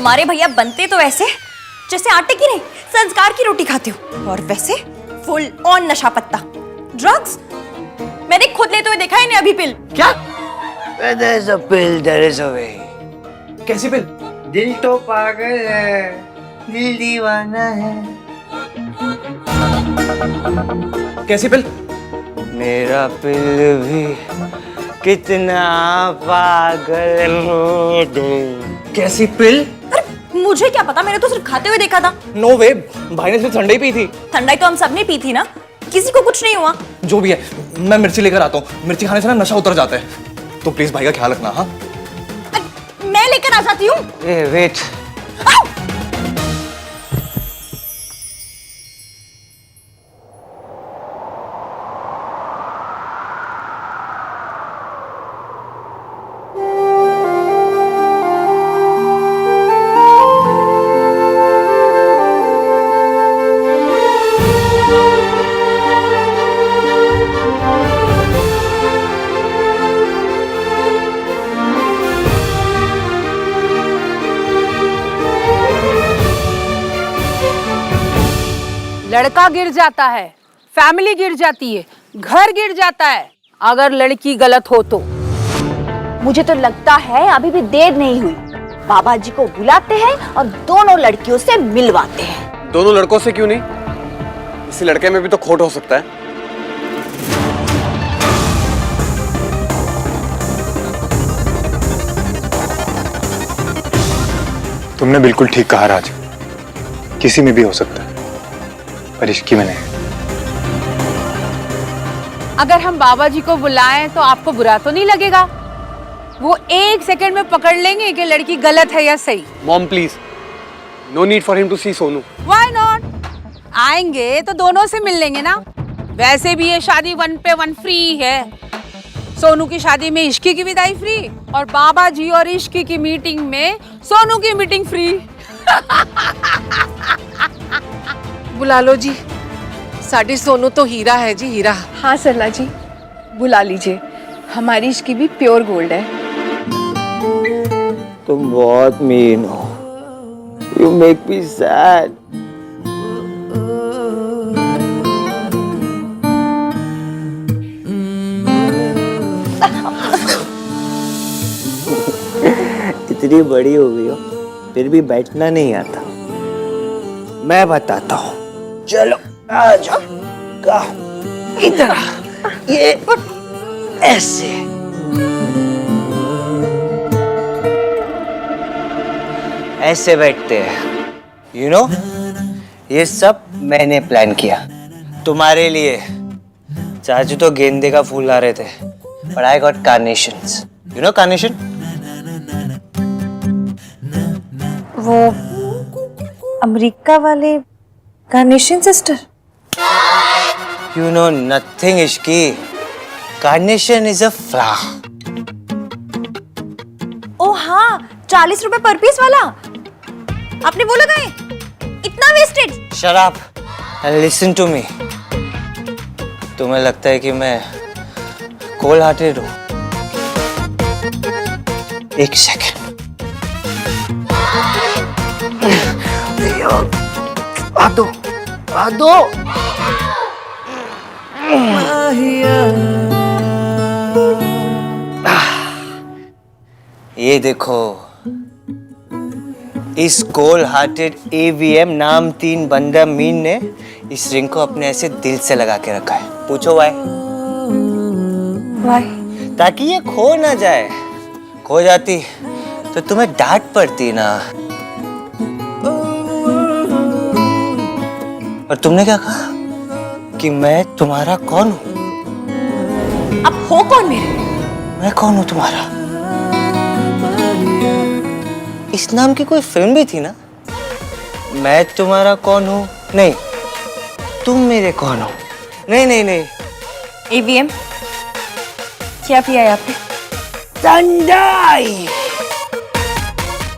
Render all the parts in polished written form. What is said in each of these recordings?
तुम्हारे भैया बनते तो ऐसे जैसे आटे की नहीं संस्कार की रोटी खाते हो, और वैसे फुल ऑन नशा पत्ता, ड्रग्स। मैंने खुद लेते हुए देखा है इन्हें अभी पिल। क्या? There is a pill, there is a way. कैसी पिल? दिल तो पागल है, दिल दीवाना है। कैसी पिल? मेरा पिल भी कितना पागल हो गई। कैसी पिल? अरे मुझे क्या पता, मैंने तो सिर्फ खाते हुए देखा था। नो वे, भाई ने सिर्फ ठंडाई पी थी। ठंडाई तो हम सबने पी थी ना, किसी को कुछ नहीं हुआ। जो भी है, मैं मिर्ची लेकर आता हूँ। मिर्ची खाने से ना नशा उतर जाता है। तो प्लीज भाई का ख्याल रखना। हाँ, मैं लेकर आ जाती हूँ। वेट, लड़का गिर जाता है, फैमिली गिर जाती है, घर गिर जाता है अगर लड़की गलत हो तो। मुझे तो लगता है अभी भी देर नहीं हुई। बाबा जी को बुलाते हैं और दोनों लड़कियों से मिलवाते हैं। दोनों लड़कों से क्यों नहीं? इसी लड़के में भी तो खोट हो सकता है। तुमने बिल्कुल ठीक कहा राज, किसी में भी हो सकता है, पर इसकी में नहीं। अगर हम बाबा जी को बुलाएं तो आपको बुरा तो नहीं लगेगा? वो 1 सेकंड में पकड़ लेंगे कि लड़की गलत है या सही। Mom please, no need for him to see Sonu. Why not? आएंगे तो दोनों से मिल लेंगे ना। वैसे भी ये शादी 1 पे 1 फ्री है। सोनू की शादी में इश्की की विदाई फ्री, और बाबा जी और इश्की की मीटिंग में सोनू की मीटिंग फ्री। बुला लो जी, साड़ी सोनू तो हीरा है जी, हीरा। हाँ सरला जी, बुला लीजिए। हमारी इश्की भी प्योर गोल्ड है। तुम बहुत मीन हो। You make me sad. इतनी बड़ी हो गई हो, फिर भी बैठना नहीं आता। मैं बताता हूँ, चलो आ जाओ। इधर ये ऐसे। ऐसे बैठते हैं। यू नो, ये सब मैंने प्लान किया तुम्हारे लिए। चाचू तो गेंदे का फूल ला रहे थे, but I got carnations. You know carnation? वो अमेरिका वाले carnation sister. You know nothing, Ishki. Carnation is a flower. ओ हाँ, 40 रुपए पर पीस वाला। आपने वो लगाए? इतना wasted. Shut up and listen to me. तुम्हें लगता है कि मैं कोल्ड हार्टेड हूँ? एक सेकंड। आ दो। ये देखो, इस कोल्ड हार्टेड AVM नाम 3 बंदा मीन ने इस रिंग को अपने ऐसे दिल से लगा के रखा है। पूछो वाई? ताकि ये खो ना जाए। खो जाती तो तुम्हें डांट पड़ती ना। और तुमने क्या कहा कि मैं तुम्हारा कौन हूँ? अब हो कौन मेरे? मैं कौन हूँ तुम्हारा? इस नाम की कोई फिल्म भी थी ना? मैं तुम्हारा कौन हूँ? नहीं, तुम मेरे कौन हो? नहीं। AVM, क्या पिया है आपने? ठंडाई।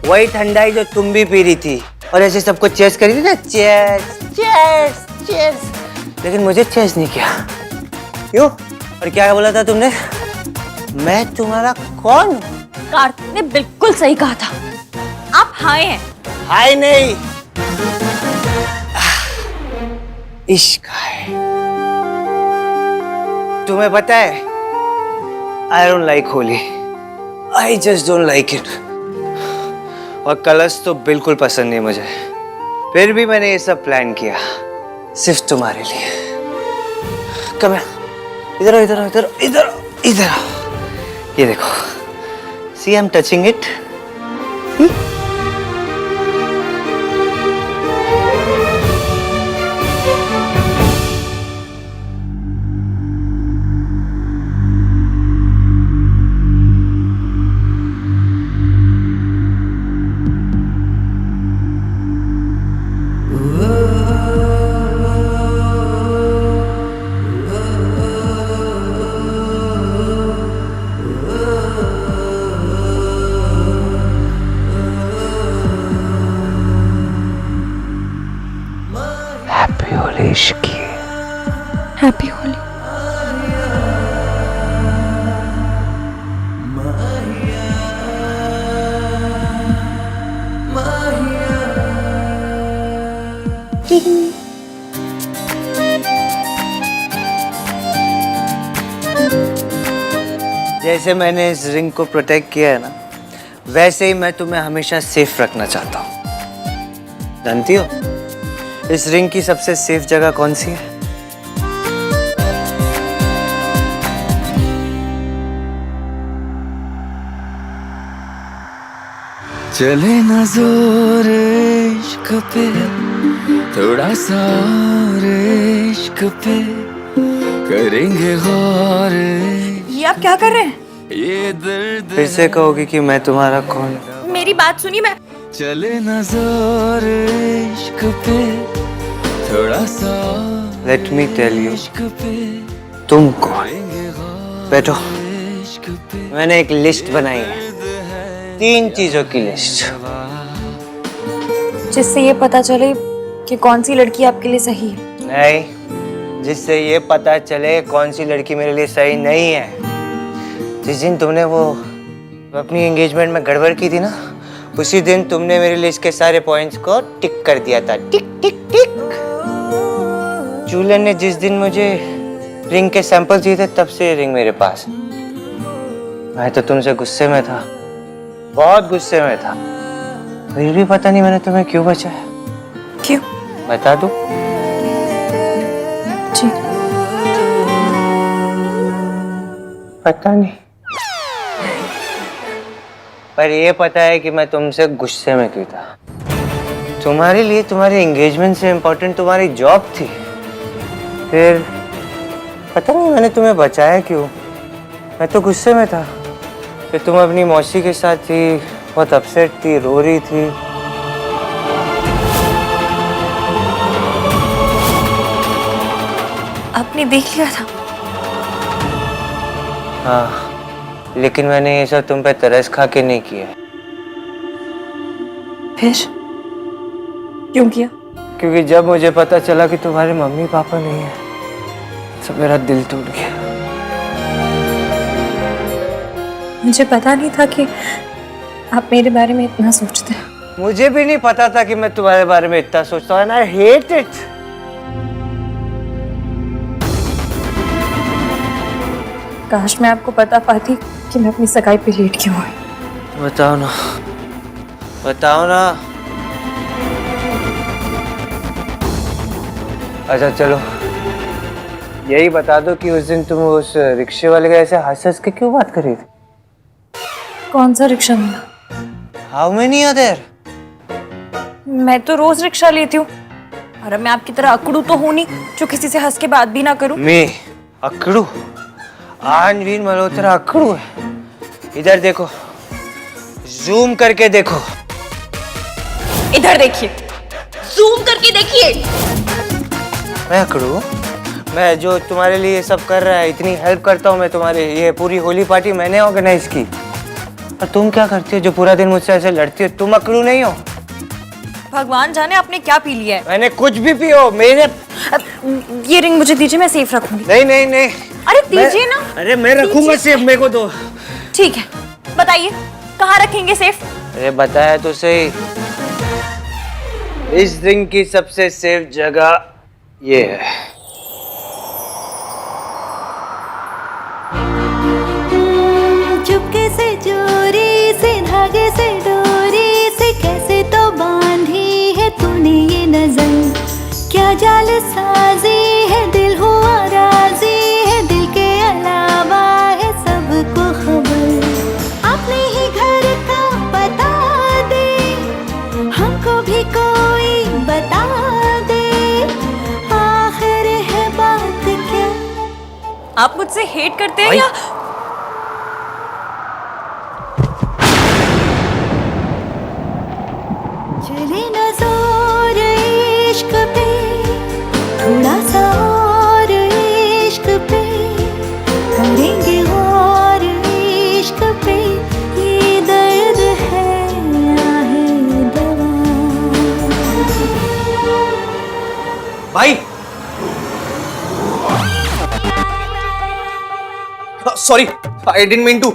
वही ठंडाई जो तुम भी पी रही थी और ऐसे सबको चेस करी थी ना। चेस। लेकिन मुझे चेस नहीं किया। क्यों? और क्या बोला था तुमने? मैं तुम्हारा कौन हूँ? कार्तिक ने बिल्कुल सही कहा था। आप हाय हैं। हाय नहीं, इश्क है। तुम्हें पता है, I don't like holy, I just don't like it. और कलर्स तो बिल्कुल पसंद नहीं मुझे, फिर भी मैंने ये सब प्लान किया सिर्फ तुम्हारे लिए। कम इधर आओ, इधर आओ, इधर आओ, इधर आओ, इधर आओ। ये देखो, see I am touching it. Happy Holi इश्की। हैप्पी होली। जैसे मैंने इस रिंग को प्रोटेक्ट किया है ना, वैसे ही मैं तुम्हें हमेशा सेफ रखना चाहता हूँ। जानती हो इस रिंग की सबसे सेफ जगह कौन सी है? चले न जोर इश्क पे, थोड़ा सा और इश्क पे करेंगे गौर। ये आप क्या कर रहे हैं? ये दर्द फिर से कहोगी कि मैं तुम्हारा कौन? मेरी बात सुनिए। मैं चले न जोर इश्क पे, थोड़ा सा लेट मी टेल यू, इश्क पे तुमको करेंगे गौर। बैठो, इश्क पे मैंने एक लिस्ट बनाई है, 3 चीजों की लिस्ट, जिससे ये पता चले कि कौन सी लड़की आपके लिए सही है। नहीं, जिससे ये पता चले कौन सी लड़की मेरे लिए सही नहीं है। जिस दिन तुमने वो अपनी एंगेजमेंट में गड़बड़ की थी ना, उसी दिन तुमने मेरी लिस्ट के सारे पॉइंट्स को टिक कर दिया था। टिक टिक टिक। जूलियन ने जिस दिन मुझे रिंग के सैंपल दिए थे, तब से ये रिंग मेरे पास है। मैं तो तुमसे गुस्से में था, बहुत गुस्से में था, फिर भी पता नहीं मैंने तुम्हें क्यों बचाया। क्यों? बता दूं? जी। पता नहीं, पर ये पता है कि मैं तुमसे गुस्से में क्यों था। तुम्हारे लिए तुम्हारी एंगेजमेंट से इम्पोर्टेंट तुम्हारी जॉब थी। फिर पता नहीं मैंने तुम्हें बचाया क्यों। मैं तो गुस्से में था। फिर तुम अपनी मौसी के साथ थी, बहुत अपसेट थी, रो रही थी। आपने देख लिया था? हाँ, लेकिन मैंने ये सब तुम पे तरस खा के नहीं किया। फिर क्यों किया? क्योंकि जब मुझे पता चला कि तुम्हारे मम्मी पापा नहीं है, तो मेरा दिल टूट गया। मुझे पता नहीं था कि आप मेरे बारे में इतना सोचते हैं। मुझे भी नहीं पता था कि मैं तुम्हारे बारे में इतना सोचता हूँ। And I hate it. काश मैं आपको बता पाती कि मैं अपनी सगाई पे लेट क्यों हुई। बताओ ना, बताओ ना। अच्छा चलो, यही बता दो कि उस दिन तुम उस रिक्शे वाले के ऐसे हंस हंस के क्यों बात कर रही थी? कौन सा रिक्शा मिला? How many are there? मैं तो रोज रिक्शा लेती हूँ, और अब मैं आपकी तरह अकड़ू तो हूँ नहीं जो किसी से हंस के बात भी ना करूँ। मैं अकड़ू? आनवीन मल्होत्रा अकड़ू है? इधर देखो, जूम करके देखो। इधर देखिए, जूम करके देखिए। मैं अकड़ू? मैं जो तुम्हारे लिए ये सब कर रहा है, इतनी हेल्प करता हूँ मैं तुम्हारे, ये पूरी होली पार्टी मैंने ऑर्गेनाइज की, और तुम क्या करती हो जो पूरा दिन मुझसे ऐसे लड़ती हो? तुम अकड़ू नहीं हो? भगवान जाने आपने क्या पी लिया है। मैंने कुछ भी पियो, मेरे ये रिंग मुझे दीजिए, मैं सेफ रखूंगी। नहीं नहीं नहीं। अरे दीजिए ना। अरे मैं रखूंगा सेफ, मेरे को दो। ठीक है, बताइए कहाँ रखेंगे सेफ? अरे बताया तो सही, इस ड्रिंक की सबसे सेफ जगह ये है। चुपके से चोरी से धागे से डोरी से कैसे तो बांधी है तूने ये नजर, क्या जाल साजी है दिल हुआ राजी है, दिल के अलावा है सबको खबर, अपने ही घर का बता दे, हमको भी कोई बता दे, आखिर है बात क्या। आप मुझसे हेट करते हैं या चले ना जोर इश्क पे, थोड़ा सा और इश्क पे, करेंगे और इश्क पे, ये दर्द है आहे दवा। भाई sorry, I didn't mean to.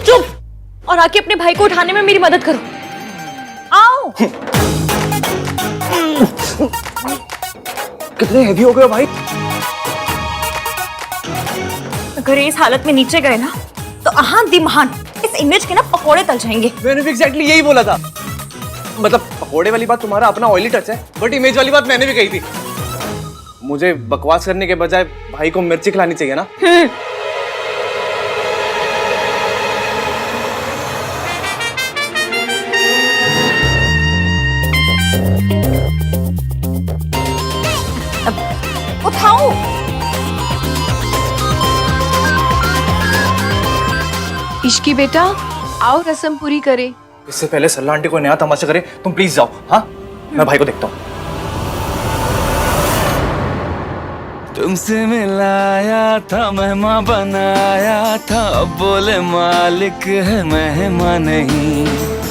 चुप और आके अपने भाई को उठाने में मेरी मदद करो। आओ। कितने हेवी हो गए हो भाई? अगर इस हालत में नीचे गए ना तो आहान दिमहान इस इमेज के ना पकोड़े तल जाएंगे। मैंने भी एग्जैक्टली यही बोला था। मतलब पकोड़े वाली बात तुम्हारा अपना ऑयली टच है, बट इमेज वाली बात मैंने भी कही थी। मुझे बकवास करने के बजाय भाई को मिर्ची खिलानी चाहिए ना। उठाओ। इश्की बेटा आओ रस्म पूरी करे। इससे पहले सल्ला आंटी को नया तमाशा करे, तुम प्लीज जाओ। हाँ, मैं भाई को देखता हूँ। तुमसे मिलाया था, मेहमान बनाया था, अब बोले मालिक है मेहमान नहीं।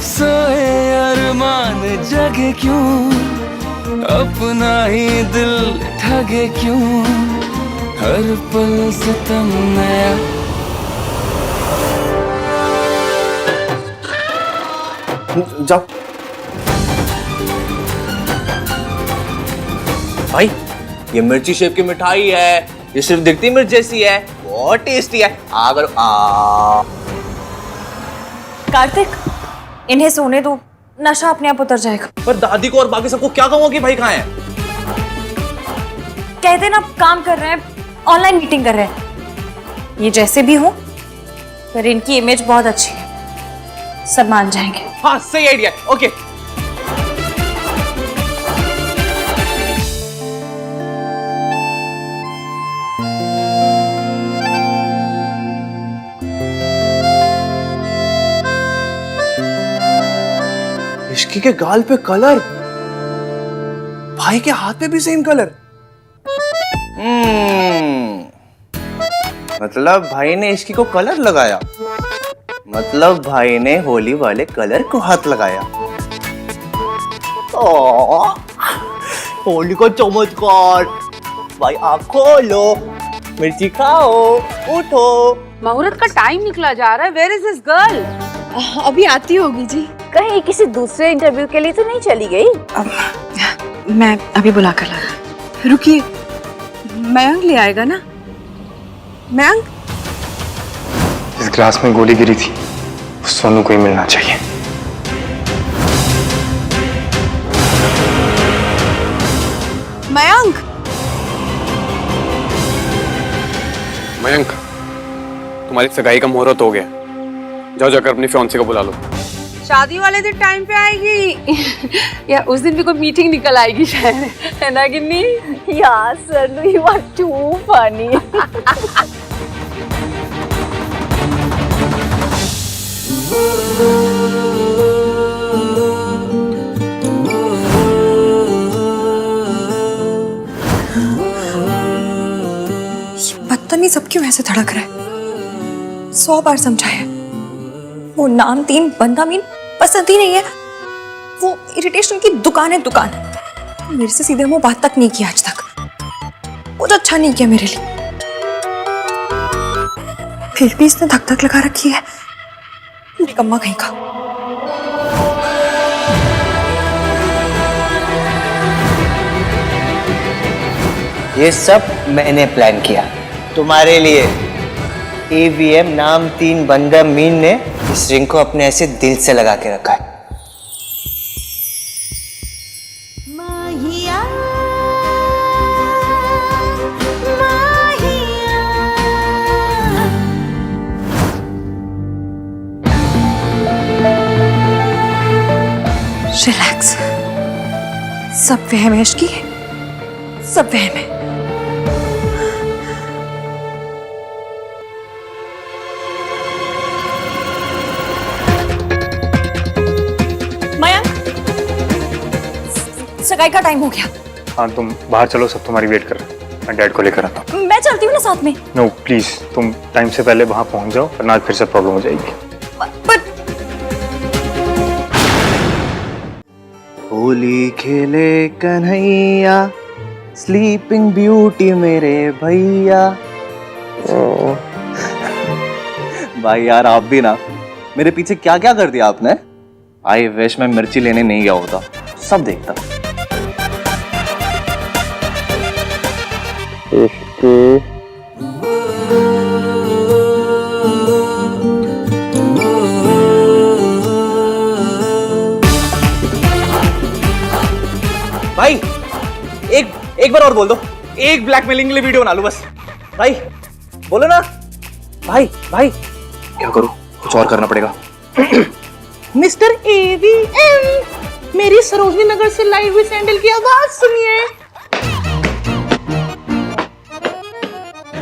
सोए अरमान जगे क्यों, अपना ही दिल ठगे क्यों, हर पल सितम नया। जाओ भाई, ये मिर्ची शेप की मिठाई है, ये सिर्फ दिखती मिर्च जैसी है, बहुत टेस्टी है। अगर कार्तिक, इन्हें सोने दो, नशा अपने आप उतर जाएगा। पर दादी को और बाकी सबको क्या कहूँ कि भाई कहाँ है? कहते ना काम कर रहे हैं, ऑनलाइन मीटिंग कर रहे हैं। ये जैसे भी हो पर इनकी इमेज बहुत अच्छी है, सब मान जाएंगे। हाँ सही आइडिया, ओके। इश्की के गाल पे कलर, भाई के हाथ पे भी सेम कलर। मतलब भाई ने इश्की को कलर लगाया, मतलब भाई ने होली वाले कलर को हाथ लगाया। होली का चमत्कार। भाई आँख खोलो, मिर्ची खाओ, उठो। मुहूर्त का टाइम निकला जा रहा है। Where is this girl? अभी आती होगी जी। कहीं किसी दूसरे इंटरव्यू के लिए तो नहीं चली गई? मैं अभी बुला कर ला रही। रुकिए, मयंक ले आएगा ना? मयंक, इस ग्लास में गोली गिरी थी, सोनू को ही मिलना चाहिए। मयंक, मयंक, तुम्हारी सगाई का मुहूर्त हो गया, जाओ जाकर अपनी फियांसी को बुला लो। शादी वाले दिन टाइम पे आएगी या उस दिन भी कोई मीटिंग निकल आएगी शायद, है ना गिन्नी? यार Sarnu, you are to funny. बदतमीज सब क्यों ऐसे धड़क रहा है? 100 बार समझाया, वो नाम तीन बंदा मीन पसंद ही नहीं है। वो इरिटेशन की दुकान है, दुकान। मेरे से सीधे मुंह बात तक नहीं किया आज तक, कुछ अच्छा नहीं किया मेरे लिए। फिर भी इसने धक धक लगा रखी है, निकम्मा कहीं का। ये सब मैंने प्लान किया तुम्हारे लिए। AVM नाम 3 बंदा मीन ने इस रिंग को अपने ऐसे दिल से लगा के रखा है। माहिया रिलैक्स, सब वहम है इश्की, सब वहम है। मयंक, सगाई का टाइम हो गया। हाँ तुम बाहर चलो, सब तुम्हारी वेट कर रहे हैं। मैं डैड को लेकर आता हूँ। मैं चलती हूँ ना साथ में। नो प्लीज, तुम टाइम से पहले वहां पहुंच जाओ वरना आज फिर से प्रॉब्लम हो जाएगी। पर होली खेले कन्हैया, स्लीपिंग ब्यूटी मेरे भैया। भाई यार आप भी ना, मेरे पीछे क्या क्या कर दिया आपने। आई विश मैं मिर्ची लेने नहीं गया होता, सब देखता। भाई एक बार और बोल दो, एक ब्लैकमेलिंग के लिए वीडियो बना लूं बस। भाई बोलो ना। भाई क्या करूं, कुछ और करना पड़ेगा। मिस्टर AVM, मेरी सरोजनी नगर से लाइव हुई सैंडल की आवाज सुनिए।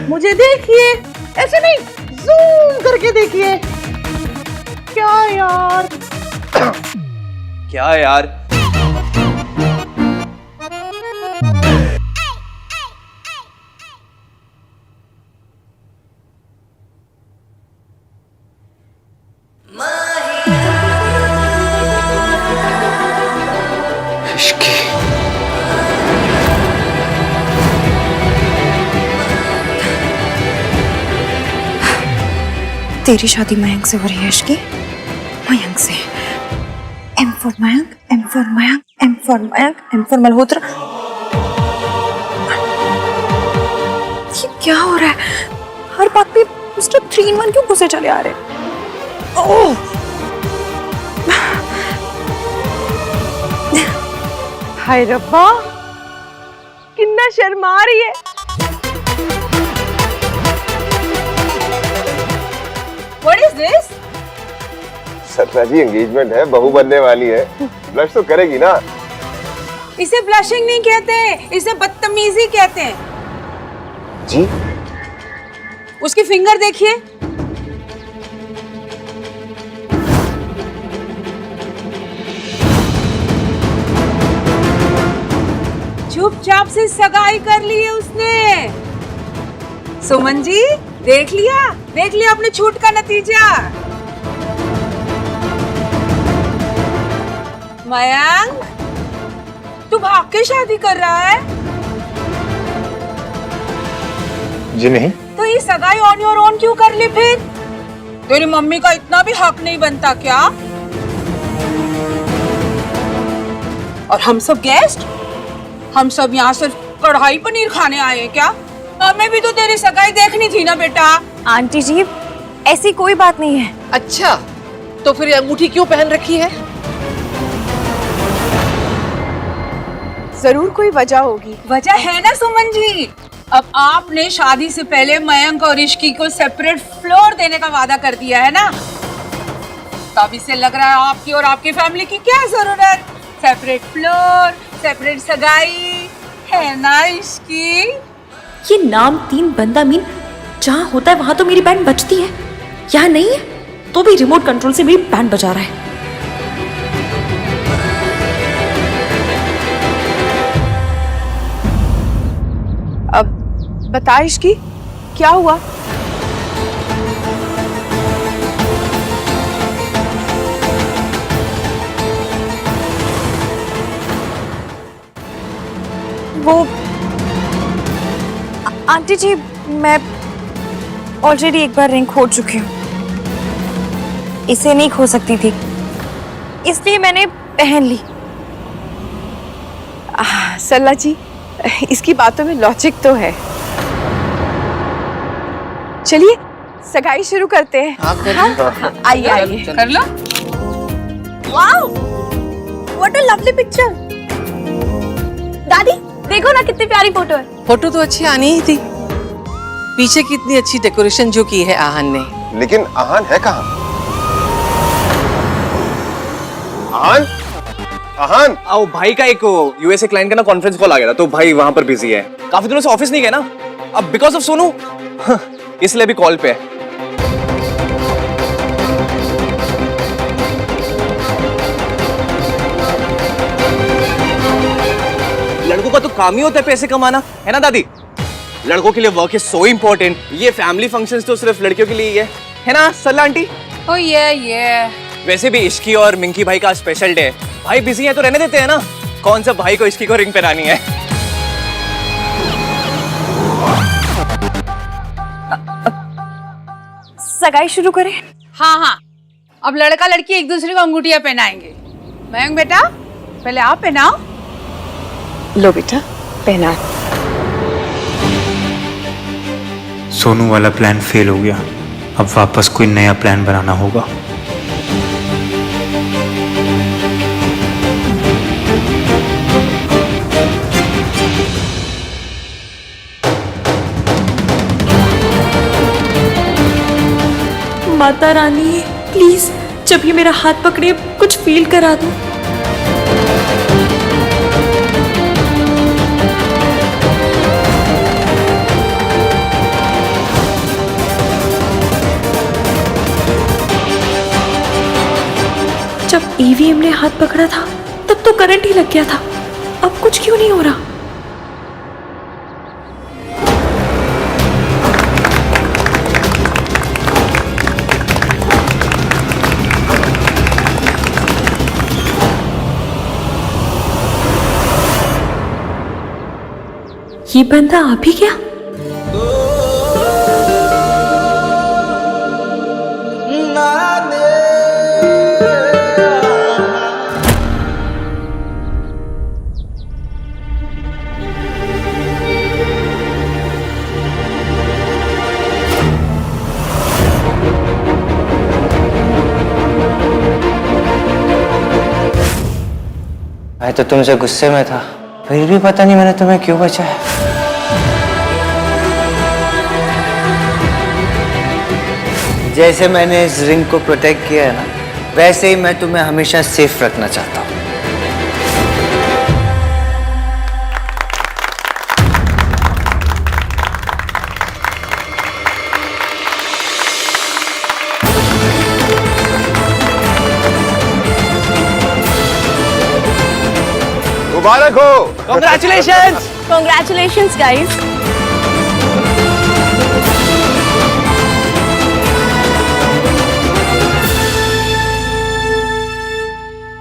मुझे देखिए, ऐसे नहीं, जूम करके देखिए। क्या यार क्या यार, तेरी शादी मयंक से हो रही है इश्की, मयंक से। M for Mayank, M for Mayank, M for Mayank, M for Malhotra. ये क्या हो रहा है? हर बात पे मिस्टर 3 in 1 क्यों घुसे चले आ रहे हैं? ओह! हाय रब्बा, कितना शर्मा रही है। What is this? Satya ji engagement है, बहू बनने वाली है, ब्लश तो करेगी ना। इसे ब्लशिंग नहीं कहते, इसे बदतमीजी कहते हैं। जी? उसकी फिंगर देखिए। चुपचाप से सगाई कर ली है उसने। सुमन जी, देख लिया अपने छूट का नतीजा। मयंक, तू भाग के शादी कर रहा है? जी नहीं। तो ये सगाई ऑन योर ओन क्यों कर ली फिर? तेरी मम्मी का इतना भी हक नहीं बनता क्या? और हम सब गेस्ट, हम सब यहाँ सिर्फ कढ़ाई पनीर खाने आए हैं क्या? हमें भी तो तेरी सगाई देखनी थी ना बेटा। आंटी जी, ऐसी कोई बात नहीं है। अच्छा, तो फिर ये अंगूठी क्यों पहन रखी है? जरूर कोई वजह होगी। वजह है ना सुमन जी। अब आपने शादी से पहले मयंक और इश्की को सेपरेट फ्लोर देने का वादा कर दिया है ना, तब इससे लग रहा है आपकी और आपकी फैमिली की क्या जरूरत। सेपरेट फ्लोर, सेपरेट सगाई, है ना इश्की? ये नाम 3 बंदा मीन जहाँ होता है वहां तो मेरी बैंड बजती है, यहाँ नहीं है तो भी रिमोट कंट्रोल से मेरी बैंड बजा रहा है। अब बता इश्की, क्या हुआ? वो आंटी जी, मैं ऑलरेडी एक बार रिंग खो चुकी हूँ, इसे नहीं खो सकती थी, इसलिए मैंने पहन ली। सल्ला जी, इसकी बातों में लॉजिक तो है। चलिए सगाई शुरू करते हैं। आइए आइए कर लो। Wow, what a lovely picture. दादी देखो ना कितनी प्यारी फोटो है। फोटो तो अच्छी आनी ही थी। पीछे कितनी अच्छी डेकोरेशन जो की है आहन ने। लेकिन आहान है कहाँ? आहान? आहान? आओ, भाई का एक यूएसए क्लाइंट का ना कॉन्फ्रेंस कॉल आ गया था, तो भाई वहां पर बिजी है। काफी दिनों से ऑफिस नहीं गए ना, अब बिकॉज ऑफ सोनू इसलिए भी कॉल पे है। लड़कों का तो काम ही होता है पैसे कमाना, है ना दादी? लड़कों के लिए वर्क इज सो इम्पोर्टेंट। ये फैमिली फंक्शंस तो सिर्फ लड़कियों के लिए ही है ना सरला आंटी? ओ ये वैसे भी इश्की और मिंकी भाई का स्पेशल डे। भाई बिजी है तो रहने देते हैं ना, कौन सा भाई को इश्की को रिंग पहनानी है। सगाई शुरू करें? हाँ हाँ, अब लड़का लड़की एक दूसरे को अंगूठियां पहनाएंगे। मयंक बेटा पहले आप पहनाओ। लो बेटा पहना। सोनू वाला प्लान फेल हो गया, अब वापस कोई नया प्लान बनाना होगा। माता रानी प्लीज, जब ये मेरा हाथ पकड़े कुछ फील करा दो। जब ईवीएम ने हाथ पकड़ा था तब तो करंट ही लग गया था, अब कुछ क्यों नहीं हो रहा? ये बंदा आ भी गया? मैं तो तुमसे गुस्से में था, फिर भी पता नहीं मैंने तुम्हें क्यों बचाया। जैसे मैंने इस रिंग को प्रोटेक्ट किया है ना, वैसे ही मैं तुम्हें हमेशा सेफ रखना चाहता हूँ। मुबारक हो। Congratulations! Congratulations guys।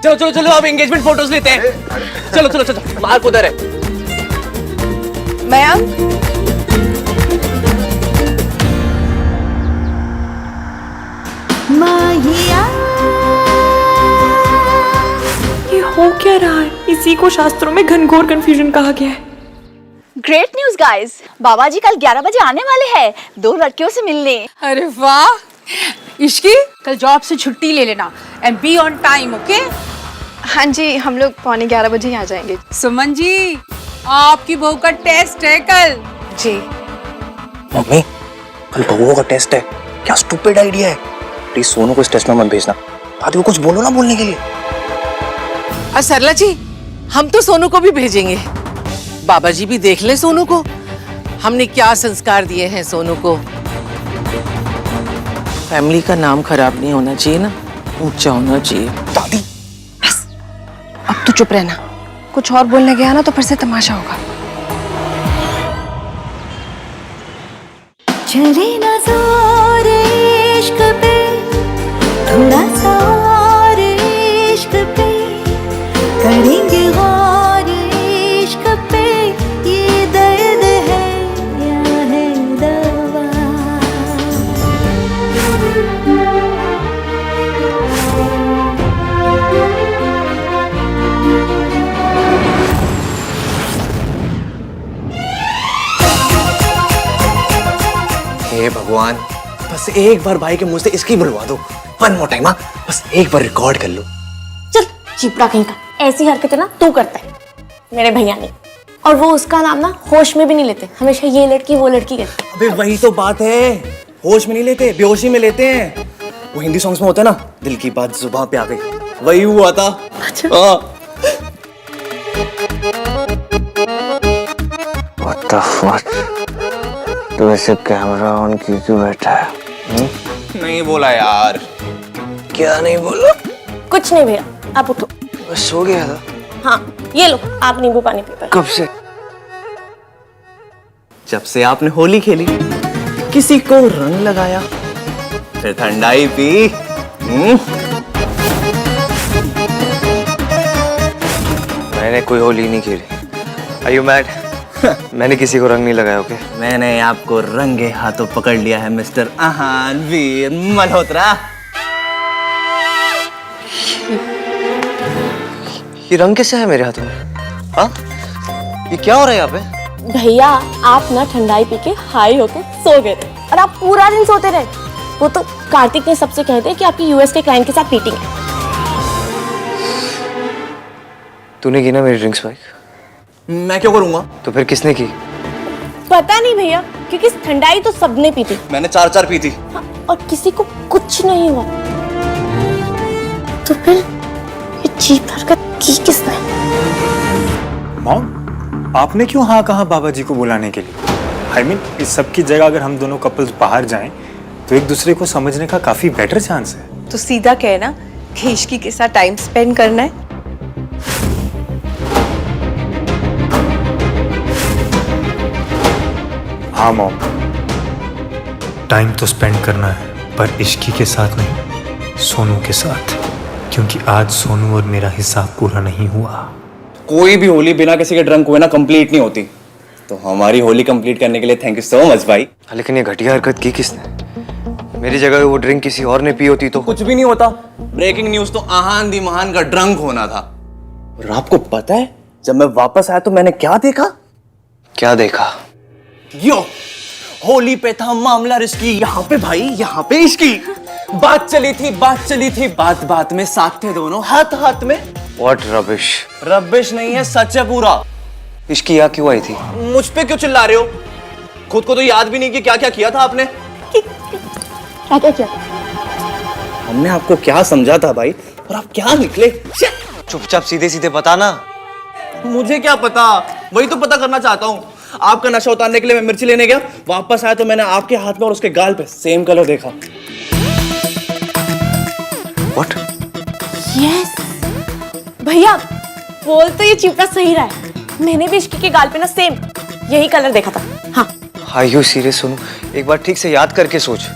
चलो चलो चलो, अब एंगेजमेंट फोटोज लेते हैं। चलो चलो चलो, मार्क उधर है। मयंक माहिया ये हो क्या रहा है? इसी को शास्त्रों में घनघोर कंफ्यूजन कहा गया है। ग्रेट न्यूज गाइस, बाबा जी कल 11 बजे आने वाले हैं 2 लड़कियों से मिलने। अरे वाह, इश्की कल जॉब से छुट्टी ले लेना and be on time, okay? हाँ जी, हम लोग 11:15 बजे ही आ जाएंगे। सुमन जी, आपकी बहू का टेस्ट है कल। जी मम्मी, कल बहू का टेस्ट है। क्या स्टूपिड आइडिया है। प्लीज सोनू को इस टेस्ट में मत भेजना, दादी को कुछ बोलो ना बोलने के लिए। सरला जी, हम तो सोनू को भी भेजेंगे। बाबा जी भी देख ले सोनू को, हमने क्या संस्कार दिए हैं सोनू को। फैमिली का नाम खराब नहीं होना चाहिए ना, ऊंचा होना चाहिए। दादी बस, अब तो चुप रहना। कुछ और बोलने गया ना तो फिर से तमाशा होगा। चले ना जोर इश्क पे, थोड़ा सा और इश्क पे, करेंगे गौर इश्क पे, ये दर्द है या है दवा। हे भगवान, बस एक बार भाई के मुंह से इसकी बुलवा दो। वन मोर टाइम, बस एक बार रिकॉर्ड कर लो। चल चिपड़ा कहीं का, ऐसी हरकतें ना तू करता है, मेरे भैया ने। और वो उसका नाम ना होश में भी नहीं लेते, हमेशा ये लड़की वो लड़की कहते। अबे वही तो बात है, होश में नहीं लेते, बेहोशी में लेते हैं। वो हिंदी सॉन्ग्स में होता है ना, दिल की बात जुबान पे आ गई, वही हुआ था। अच्छा। What the fuck? तू ऐसे कैमरा ऑन क्यों बैठा है? नहीं बोला यार। क्या नहीं बोला? कुछ नहीं भैया, आप उठो। बस सो गया था। हाँ ये लो, आप नींबू पानी पीते। कब से? जब से आपने होली खेली, किसी को रंग लगाया, फिर ठंडाई पी। मैंने कोई होली नहीं खेली। Are you mad? मैंने किसी को रंग नहीं लगाया, ओके? मैंने आपको रंगे हाथों पकड़ लिया है मिस्टर आहान वीर मल्होत्रा। ये रंग कैसे है मेरे हाथों में? हाँ? ये क्या हो रहा है यहाँ पे? भैया आप ना ठंडाई पी के हाई होके सो गए थे और आप पूरा दिन सोते रहे। वो तो कार्तिक ने सबसे कह दिया कि आपकी यूएस के क्लाइंट के साथ मीटिंग है। तूने की ना मेरी ड्रिंक्स बाइक? मैं क्यों करूंगा? तो फिर किसने की? पता नहीं भैया, क्योंकि ठंडाई तो सबने पी थी। मैंने 4 पी थी। हाँ, और किसी को कुछ नहीं हुआ। तो फिर ये चीप हरकत की किसने? मॉम, आपने क्यों हाँ कहा बाबा जी को बुलाने के लिए? I mean, इस सब की जगह अगर हम दोनों कपल्स बाहर जाएं तो एक दूसरे को समझने का काफी बेटर चांस है। तो सीधा कहना कि इश्की के साथ टाइम स्पेंड करना है। हाँ मॉम, टाइम तो स्पेंड करना है, पर इश्की के साथ नहीं, सोनू के साथ, क्योंकि आज सोनू और मेरा हिसाब पूरा नहीं हुआ। कोई भी होली बिना किसी के ड्रंक हुए ना कंप्लीट नहीं होती। तो हमारी होली कंप्लीट करने के लिए थैंक यू सो मच भाई। लेकिन ये घटिया हरकत की किसने? मेरी जगह वो ड्रिंक किसी और ने पी होती तो कुछ भी नहीं होता। ब्रेकिंग न्यूज तो आहान दी महान का ड्रंक होना था। और आपको पता है जब मैं वापस आया तो मैंने क्या देखा? क्या देखा? यो होली पे था मामला रिस्की, यहाँ पे भाई, यहाँ पे इसकी बात चली थी, बात बात में साथ थे दोनों, हाथ हाथ में। What rubbish? रबिश नहीं है, सच है पूरा। इसकी यहाँ क्यों आई थी? मुझ पे क्यों चिल्ला रहे हो? खुद को तो याद भी नहीं कि क्या क्या किया था आपने। क्या क्या किया? हमने आपको क्या समझा था भाई, और आप क्या निकले। चुपचाप सीधे सीधे बता ना। मुझे क्या पता, वही तो पता करना चाहता हूँ। आपका नशा उतारने के लिए मैं मिर्ची लेने गया, वापस आया तो मैंने आपके हाथ में और उसके गाल पे सेम कलर देखा। What? यस भैया, बोल तो ये चिपड़ा सही रहा है। मैंने भी इश्की के गाल पे ना सेम यही कलर देखा था। हाँ। Are you serious Sonu? एक बार ठीक से याद करके सोच।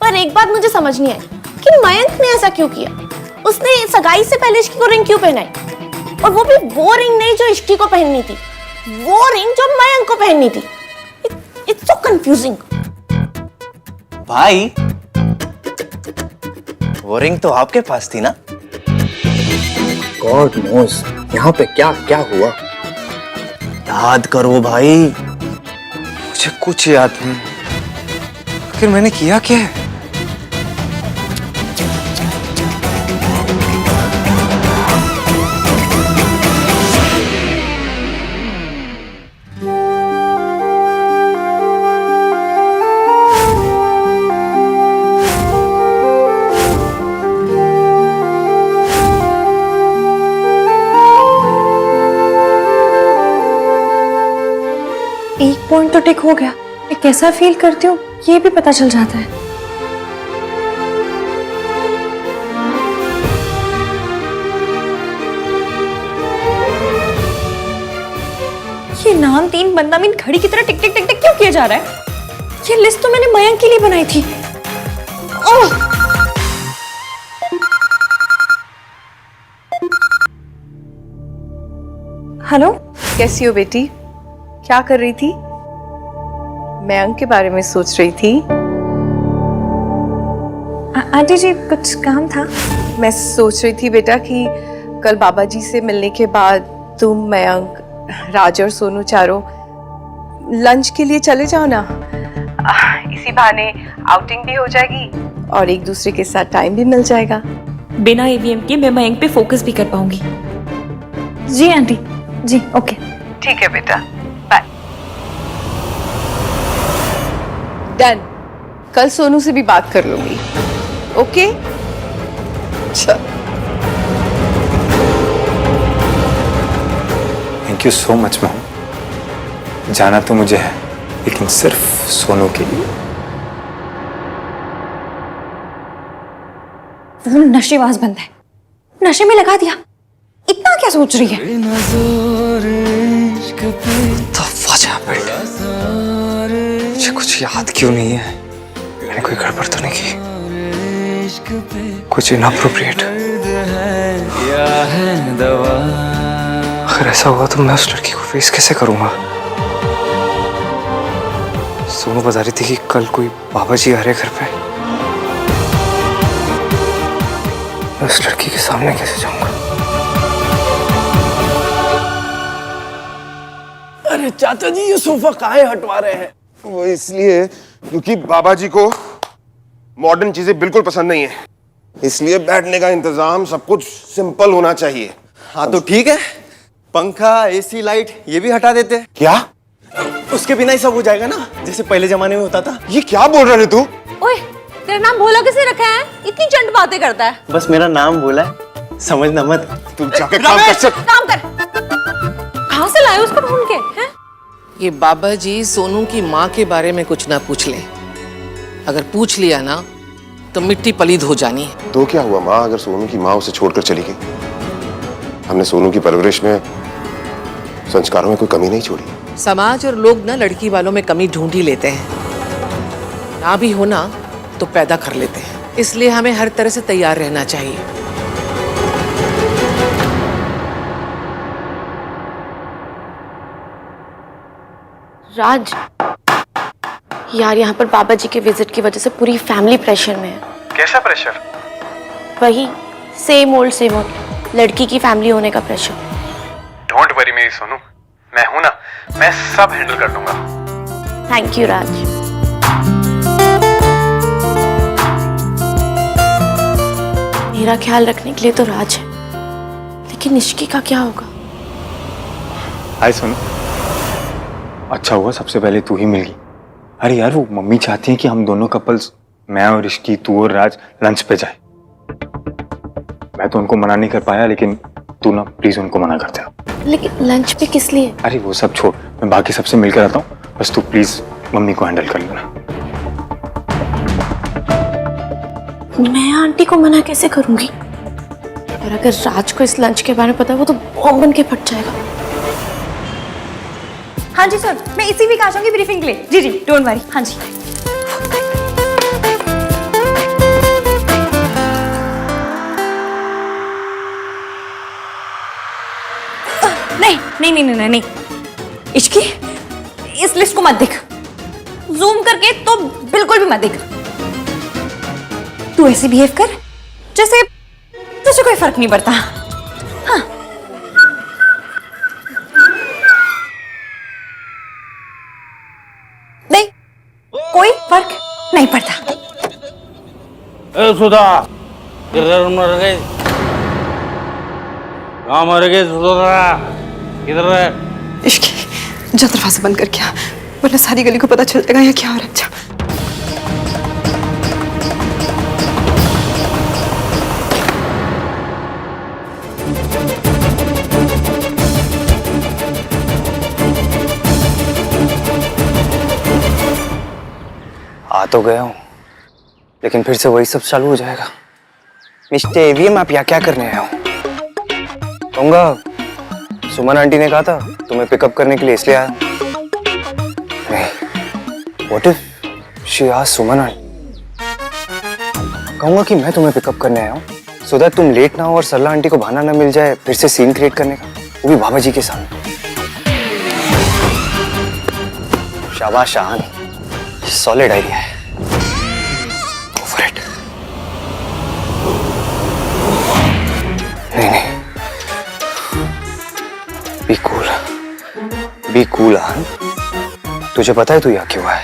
पर एक बात मुझे समझ नहीं आई कि मयंक ने ऐसा क्यों किया। उसने सगाई से पहले इश्की को रिंग क्यों पहनाई, और वो भी वो रिंग नहीं जो इश्की को पहननी थी, वो रिंग जो मयंक को पहननी थी। It's so confusing. भाई वो रिंग तो आपके पास थी ना? गॉड नोस यहाँ पे क्या क्या हुआ। याद करो भाई। मुझे कुछ याद नहीं। आखिर मैंने किया क्या है? एक पॉइंट तो टिक हो गया। मैं कैसा फील करती हूँ ये भी पता चल जाता है। ये नाम 3 बंदामीन घड़ी की तरह टिक टिक टिक टिक क्यों किया जा रहा है? ये लिस्ट तो मैंने मयंक के लिए बनाई थी। ओह! हेलो, कैसी हो बेटी? क्या कर रही थी? मयंक के बारे में सोच रही थी। आंटी जी कुछ काम था? मैं सोच रही थी बेटा कि कल बाबा जी से मिलने के बाद तुम, मयंक, राज और सोनू चारों लंच के लिए चले जाओ ना। इसी बहाने आउटिंग भी हो जाएगी और एक दूसरे के साथ टाइम भी मिल जाएगा। बिना ईवीएम के मैं मयंक पे फोकस भी कर पाऊंगी। जी आंटी, जी ओके। ठीक है बेटा, बाय। डन। कल सोनू से भी बात कर लूंगी। ओके चल। Thank you so much mom. जाना तो मुझे है, लेकिन सिर्फ सोनू के लिए। वो नशेबाज बंदा है, नशे में लगा दिया। इतना क्या सोच रही है? मुझे कुछ याद क्यों नहीं है? मैंने कोई गड़बड़ तो नहीं की? कुछ इनअप्रोप्रिएट? अगर ऐसा हुआ तो मैं उस लड़की को फेस कैसे करूंगा? सोनू बता रही थी कि कल कोई बाबा जी आ रहे घर पे। मैं उस लड़की के सामने कैसे जाऊंगा? अरे चाचा जी, ये सोफा काहे हटवा रहे हैं? वो इसलिए क्योंकि बाबा जी को मॉडर्न चीजें बिल्कुल पसंद नहीं है, इसलिए बैठने का इंतजाम सब कुछ सिंपल होना चाहिए। हाँ तो ठीक है, पंखा, एसी, लाइट ये भी हटा देते। क्या? उसके बिना ही सब हो जाएगा ना, जैसे पहले जमाने में होता था। ये क्या बोल रहे तू? ओए, तेरा नाम भोला किसे रखा है? इतनी चंट बातें करता है। बस मेरा नाम बोला है, समझना मत। तू जाके काम कर सक। काम कर। कहाँ से लाए उसको ढूंढ के? हैं? ये बाबा जी सोनू की माँ के बारे में कुछ ना पूछ ले। अगर पूछ लिया ना तो मिट्टी पलीद हो जानी है। तो क्या हुआ माँ, अगर सोनू की माँ उसे छोड़कर चली गई? हमने सोनू की परवरिश में, संस्कारों में कोई कमी नहीं छोड़ी। समाज और लोग ना लड़की वालों में कमी ढूंढ ही लेते हैं, ना भी होना तो पैदा कर लेते हैं। इसलिए हमें हर तरह से तैयार रहना चाहिए। राज, यार यहाँ पर बाबा जी के विजिट की वजह से पूरी फैमिली प्रेशर में है। कैसा प्रेशर? वही सेम ओल्ड लड़की की फैमिली होने का प्रेशर। डोंट वरी मेरी सोनू, मैं हूं ना, मैं सब हैंडल कर दूंगा। थैंक यू राज। मेरा ख्याल रखने के लिए तो राज है, लेकिन निष्की का क्या होगा? हाय सोनू, अच्छा हुआ सबसे पहले तू ही मिल गई। अरे यार, वो मम्मी चाहती है कि हम दोनों कपल्स, मैं और ऋषि, तू और राज लंच पे जाए। मैं तो उनको मना नहीं कर पाया, लेकिन तू ना प्लीज उनको मना कर दे। लेकिन लंच पे किस लिए? अरे वो सब छोड़, मैं बाकी सबसे मिलकर आता हूँ, बस तू प्लीज मम्मी को हैंडल कर लेना। मैं आंटी को मना कैसे करूंगी? और अगर राज को इस लंच के बारे में पता है, वो तो बॉम्ब बन के फट जाएगा। हाँ जी सर, मैं इसी वीक आ जाऊंगी ब्रीफिंग के लिए। जी जी, डोंट वरी। हाँ जी। नहीं नहीं नहीं नहीं नहीं, इश्की, इस लिस्ट को मत देख। जूम करके तो बिल्कुल भी मत देख। तू ऐसे बिहेव कर जैसे तुझे कोई फर्क नहीं पड़ता। हाँ, नहीं, कोई फर्क नहीं पड़ता। ए सुधा, किधर मर गए? कहाँ मर गए सुधा? किधर है? इश्की, जा दरवाजा बंद करके आ, वरना सारी गली को पता चल जाएगा यहाँ क्या हो रहा है। जा। आ तो गया हूँ, लेकिन फिर से वही सब चालू हो जाएगा। मिस्टर एवीएम, आप यहाँ क्या करने आए हो? कहूँगा सुमन आंटी ने कहा था तुम्हें पिकअप करने के लिए, इसलिए आया। नहीं, what if she asked Suman aunty? कहूँगा कि मैं तुम्हें पिकअप करने आया हूँ, सो दैट तुम लेट ना हो और सरला आंटी को बहाना ना मिल जाए फिर से सीन क्रिएट करने का, वो भी बाबा जी के सामने। शाबाश शान, सॉलिड आइडिया है। Go for it. नहीं नहीं, बी कूल, बी कूल। तुझे पता है तू यहाँ क्यों है?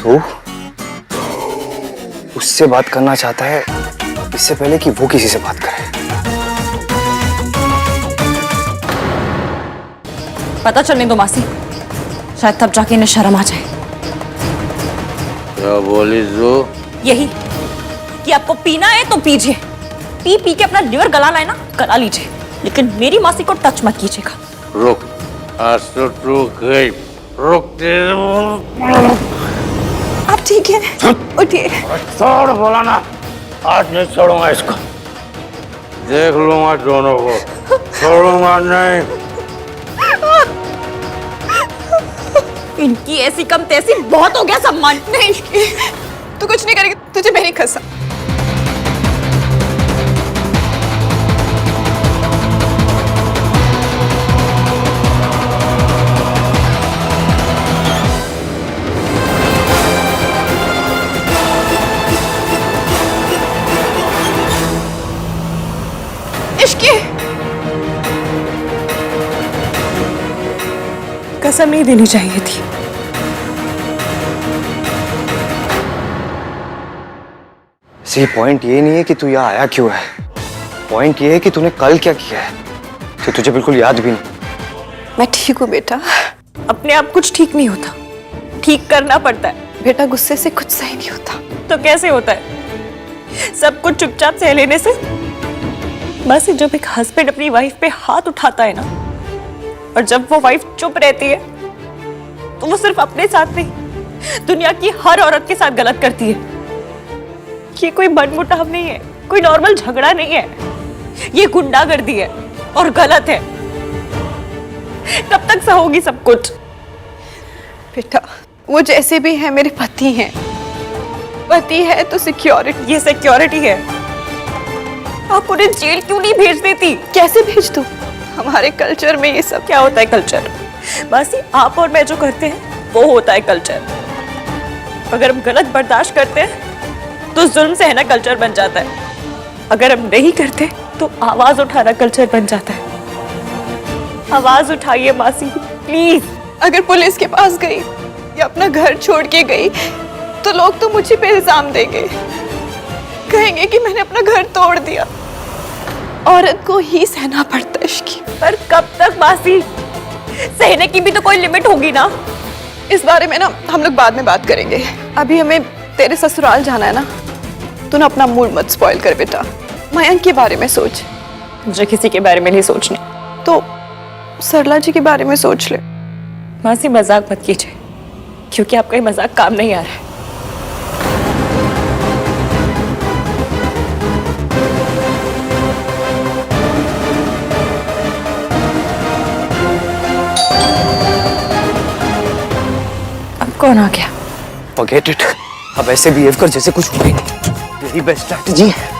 तू उससे बात करना चाहता है इससे पहले कि वो किसी से बात करे। पता चलने दो मासी, शायद तब जाके इन्हें शर्म आ जाए। क्या बोली तू? यही कि आपको पीना है तो पीजिए, पी पी के अपना लिवर गलाना है ना गला लीजिए, लेकिन मेरी मासी को टच मत कीजिएगा। रुक, आज तो तू गई, रुक आप ठीक है? उठिए। छोड़ बोला ना, आज नहीं छोड़ूंगा इसको, देख लूंगा दोनों को, छोड़ूंगा नहीं। इनकी ऐसी कम तैसी बहुत हो गया सम्मान। नहीं, तू कुछ नहीं करेगी, तुझे मैं नहीं खसा। कसम नहीं देनी चाहिए थी। सी पॉइंट ये नहीं है कि तू यहाँ आया क्यों है, पॉइंट ये है कि तूने कल क्या किया है, तो तुझे बिल्कुल याद भी नहीं। मैं ठीक हूँ बेटा, अपने आप कुछ ठीक नहीं होता, ठीक करना पड़ता है। बेटा गुस्से से कुछ सही नहीं होता। तो कैसे होता है? सब कुछ चुपचाप सह लेने से। बस जब एक हस्बैंड अपनी वाइफ पे हाथ उठाता है ना, और जब वो वाइफ चुप रहती है तो वो सिर्फ अपने साथ नहीं दुनिया की हर औरत के साथ गलत करती है। ये कोई मनमुटाव नहीं है, कोई नॉर्मल झगड़ा नहीं है, ये गुंडागर्दी है और गलत है। कब तक सहोगी सब कुछ? बेटा वो जैसे भी है मेरे पति हैं, पति है तो सिक्योरिटी। ये सिक्योरिटी है। आप उन्हें जेल क्यों नहीं भेज देती? कैसे भेज दूं? हमारे कल्चर में ये सब क्या होता है कल्चर? बस आप और मैं जो करते हैं वो होता है कल्चर। अगर हम गलत बर्दाश्त करते हैं तो जुल्म सहना कल्चर बन जाता है, अगर हम नहीं करते तो आवाज उठाना कल्चर बन जाता है। आवाज उठाइए मासी प्लीज। अगर पुलिस के पास गई या अपना घर छोड़ के गई तो लोग तो मुझे पे इल्जाम देंगे, कहेंगे कि मैंने अपना घर तोड़ दिया। औरत को ही सहना पड़ता है इश्की। पर कब तक मासी? सहने की भी तो कोई लिमिट होगी ना। इस बारे में ना हम लोग बाद में बात करेंगे, अभी हमें तेरे ससुराल जाना है ना। तू ना अपना मूड मत स्पॉइल कर बेटा, मयंक के बारे में सोच। मुझे किसी के बारे में नहीं सोचने। तो सरला जी के बारे में सोच ले। मासी मजाक मत कीजिए, क्योंकि आपका ये मजाक काम नहीं आ रहा है। अब कौन आ गया? Forget it. अब ऐसे बिहेव कर जैसे कुछ हुआ ही नहीं। यही बेस्ट स्ट्रैटेजी है।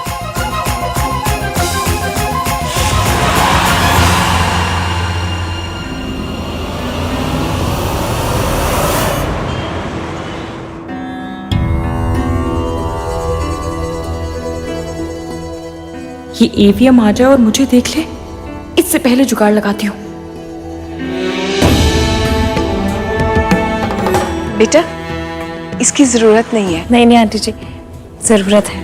ये एवीएम आ जाए और मुझे देख ले, इससे पहले जुगाड़ लगाती हूँ। बेटा इसकी जरूरत नहीं है। नहीं नहीं आंटी जी, जरूरत है।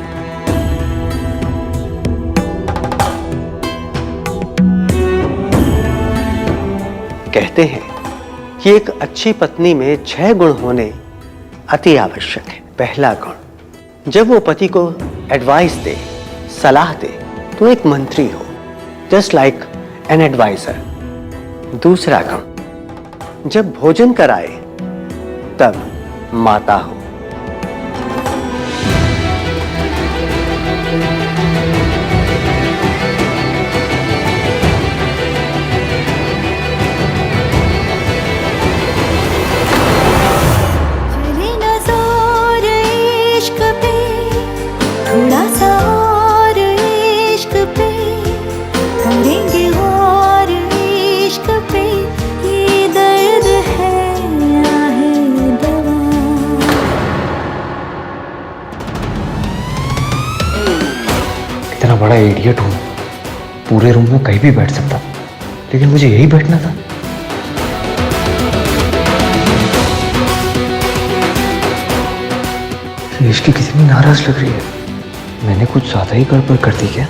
कहते हैं कि एक अच्छी पत्नी में 6 गुण होने अति आवश्यक है। पहला गुण, जब वो पति को एडवाइस दे, सलाह दे, तो एक मंत्री हो, जस्ट लाइक एन एडवाइजर। दूसरा गुण, जब भोजन कराए तब माता हो। चले ना जोर इश्क पे, थोड़ा सा और इश्क पे, करेंगे और इश्क पे, ये दर्द है या है दवा। कितना बड़ा इडियट हूँ, पूरे रूम में कहीं भी बैठ सकता, लेकिन मुझे यही बैठना था। इश्की कितनी नाराज लग रही है। मैंने कुछ ज्यादा ही गड़बड़ कर दी क्या?